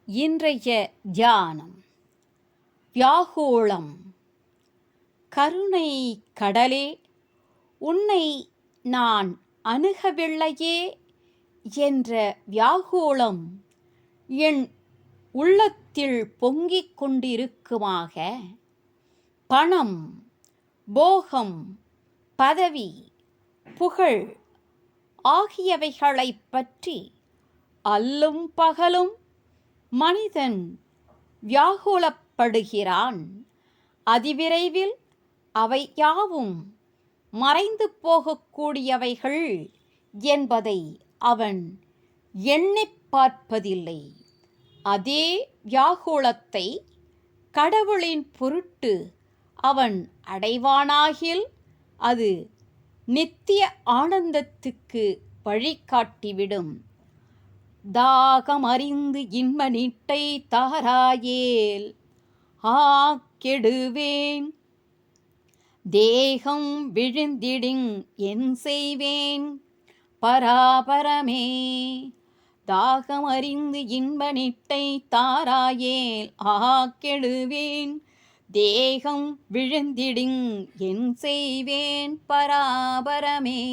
இன்றைய தியானம் வியாகுலம். கருணை கடலே, உன்னை நான் அணுகவில்லையே என்ற வியாகுலம் என் உள்ளத்தில் பொங்கிக் கொண்டிருக்குமாக. பணம், போகம், பதவி, புகழ் ஆகியவைகளைப் பற்றி அல்லும் பகலும் மனிதன் வியாகுலப்படுகிறான். அதிவிரைவில் அவை யாவும் மறைந்து போகக்கூடியவைகள் என்பதை அவன் எண்ணிப் பார்ப்பதில்லை. அதே வியாகுலத்தை கடவுளின் பொருட்டு அவன் அடைவானாகில் அது நித்திய ஆனந்தத்துக்கு வழிகாட்டிவிடும். தாகமறிந்து இன்ப நீட்டை தாராயேல் கெடுவேன், தேகம் விழுந்திடின் என் செய்வேன் பராபரமே. தாகமறிந்து இன்ப நீட்டை தாராயேல் கெடுவேன், தேகம் விழுந்திடின் என் செய்வேன் பராபரமே.